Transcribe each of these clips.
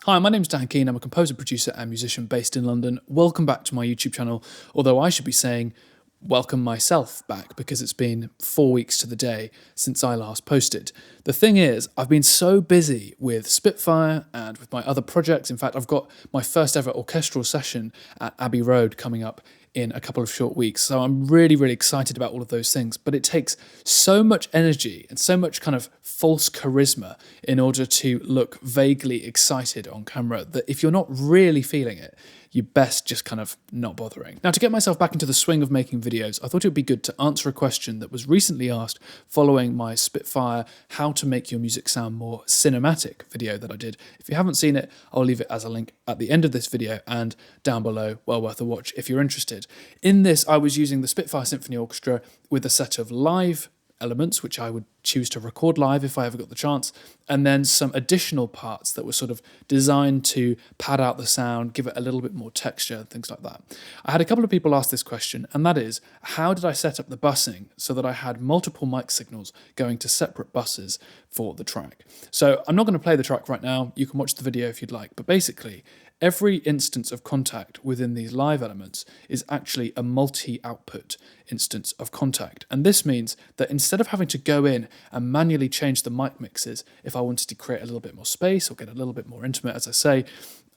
Hi, my name's Dan Keane. I'm a composer, producer, and musician based in London. Welcome back to my YouTube channel, although I should be saying welcome myself back because it's been 4 weeks to the day since I last posted. The thing is, I've been so busy with Spitfire and with my other projects. In fact, I've got my first ever orchestral session at Abbey Road coming up in a couple of short weeks. So I'm really, really excited about all of those things. But it takes so much energy and so much kind of false charisma in order to look vaguely excited on camera that if you're not really feeling it, you're best just kind of not bothering. Now, to get myself back into the swing of making videos, I thought it would be good to answer a question that was recently asked following my Spitfire How to Make Your Music Sound More Cinematic video that I did. If you haven't seen it, I'll leave it as a link at the end of this video and down below, well worth a watch if you're interested. In this, I was using the Spitfire Symphony Orchestra with a set of live elements, which I would choose to record live if I ever got the chance, and then some additional parts that were sort of designed to pad out the sound, give it a little bit more texture, and things like that. I had a couple of people ask this question, and that is, how did I set up the busing so that I had multiple mic signals going to separate buses for the track? So I'm not going to play the track right now. You can watch the video if you'd like, but basically, every instance of Kontakt within these live elements is actually a multi-output instance of Kontakt. And this means that instead of having to go in and manually change the mic mixes, if I wanted to create a little bit more space or get a little bit more intimate, as I say,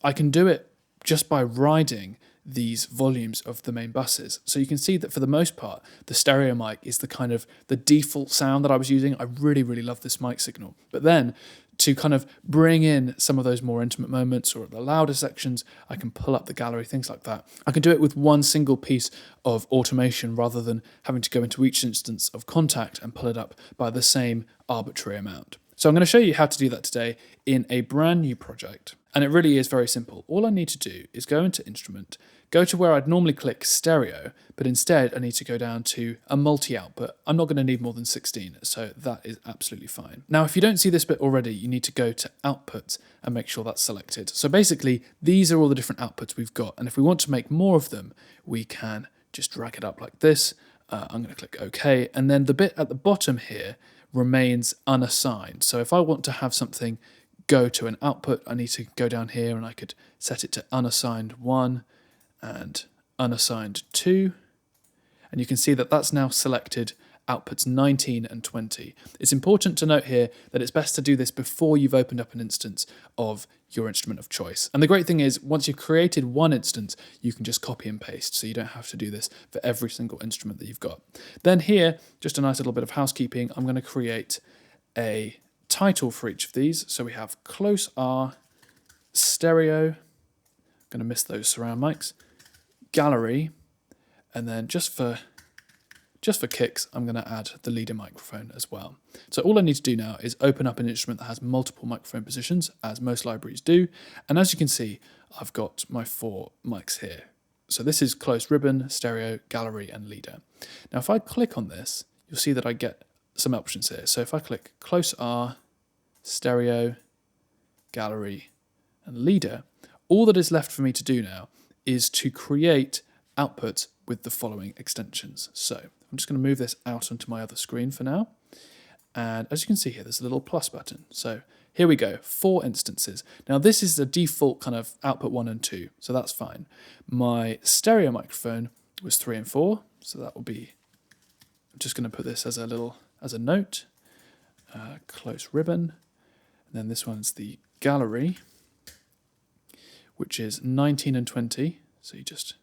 I can do it just by riding these volumes of the main buses. So you can see that for the most part, the stereo mic is the kind of the default sound that I was using. I really, really love this mic signal. But then to kind of bring in some of those more intimate moments or the louder sections, I can pull up the gallery, things like that. I can do it with one single piece of automation rather than having to go into each instance of Kontakt and pull it up by the same arbitrary amount. So I'm going to show you how to do that today in a brand new project. And it really is very simple. All I need to do is go into Instrument, go to where I'd normally click Stereo, but instead I need to go down to a multi-output. I'm not going to need more than 16, so that is absolutely fine. Now, if you don't see this bit already, you need to go to Output and make sure that's selected. So basically, these are all the different outputs we've got, and if we want to make more of them, we can just drag it up like this. I'm going to click OK, and then the bit at the bottom here remains unassigned. So if I want to have something go to an output, I need to go down here and I could set it to unassigned 1 and unassigned 2. And you can see that that's now selected outputs 19 and 20. It's important to note here that it's best to do this before you've opened up an instance of your instrument of choice. And the great thing is, once you've created one instance, you can just copy and paste, so you don't have to do this for every single instrument that you've got. Then here, just a nice little bit of housekeeping, I'm going to create a title for each of these. So we have close R, stereo, I'm going to miss those surround mics, gallery, and then just for kicks, I'm going to add the leader microphone as well. So all I need to do now is open up an instrument that has multiple microphone positions, as most libraries do. And as you can see, I've got my 4 mics here. So this is close ribbon, stereo, gallery, and leader. Now, if I click on this, you'll see that I get some options here. So if I click close R, stereo, gallery, and leader, all that is left for me to do now is to create outputs with the following extensions. So I'm just going to move this out onto my other screen for now. And as you can see here, there's a little plus button. So here we go, 4 instances. Now this is the default kind of output 1 and 2, so that's fine. My stereo microphone was 3 and 4, so that will be, I'm just going to put this as a note, close ribbon. And then this one's the gallery, which is 19 and 20. So you just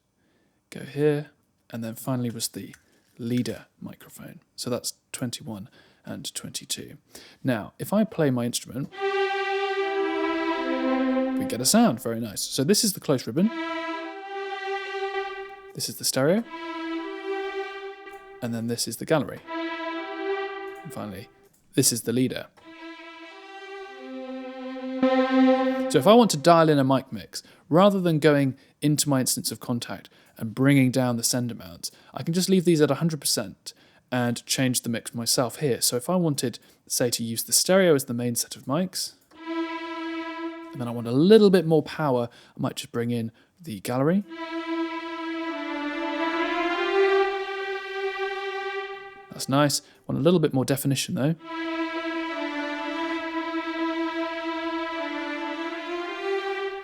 go here, and then finally was the leader microphone. So that's 21 and 22. Now, if I play my instrument, we get a sound, very nice. So this is the close ribbon, this is the stereo, and then this is the gallery. And finally, this is the leader. So if I want to dial in a mic mix, rather than going into my instance of Kontakt and bringing down the send amounts, I can just leave these at 100% and change the mix myself here. So if I wanted, say, to use the stereo as the main set of mics, and then I want a little bit more power, I might just bring in the gallery. That's nice. Want a little bit more definition though.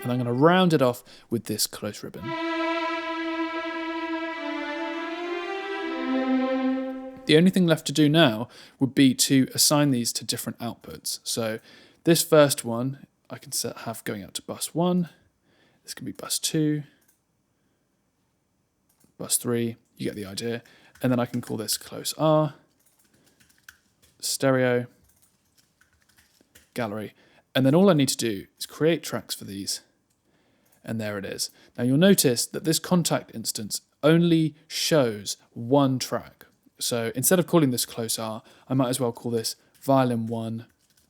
And I'm going to round it off with this close ribbon. The only thing left to do now would be to assign these to different outputs. So this first one I can have going out to bus 1. This can be bus 2, bus 3, you get the idea. And then I can call this close R, stereo, gallery. And then all I need to do is create tracks for these. And there it is. Now you'll notice that this Kontakt instance only shows one track. So instead of calling this close R, I might as well call this violin 1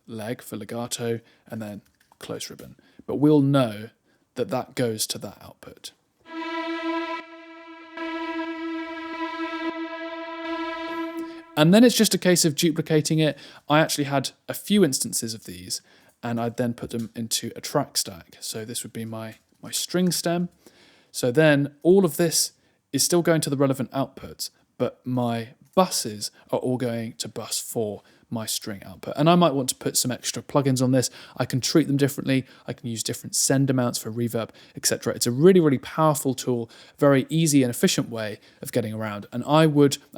leg for legato and then close ribbon. But we'll know that that goes to that output. And then it's just a case of duplicating it. I actually had a few instances of these and I'd then put them into a track stack. So this would be my string stem. So then all of this is still going to the relevant outputs, but my buses are all going to bus 4, my string output. And I might want to put some extra plugins on this. I can treat them differently. I can use different send amounts for reverb, etc. It's a really, really powerful tool, very easy and efficient way of getting around. And I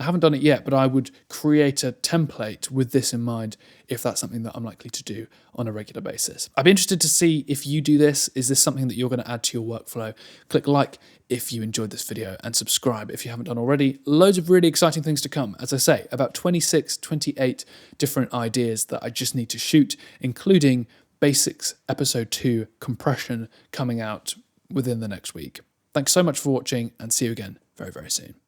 haven't done it yet, but I would create a template with this in mind if that's something that I'm likely to do on a regular basis. I'd be interested to see if you do this. Is this something that you're going to add to your workflow? Click like if you enjoyed this video and subscribe if you haven't done already. Loads of really exciting things to come. As I say, about 26, 28 different ideas that I just need to shoot, including Basics Episode 2 Compression coming out within the next week. Thanks so much for watching and see you again very, very soon.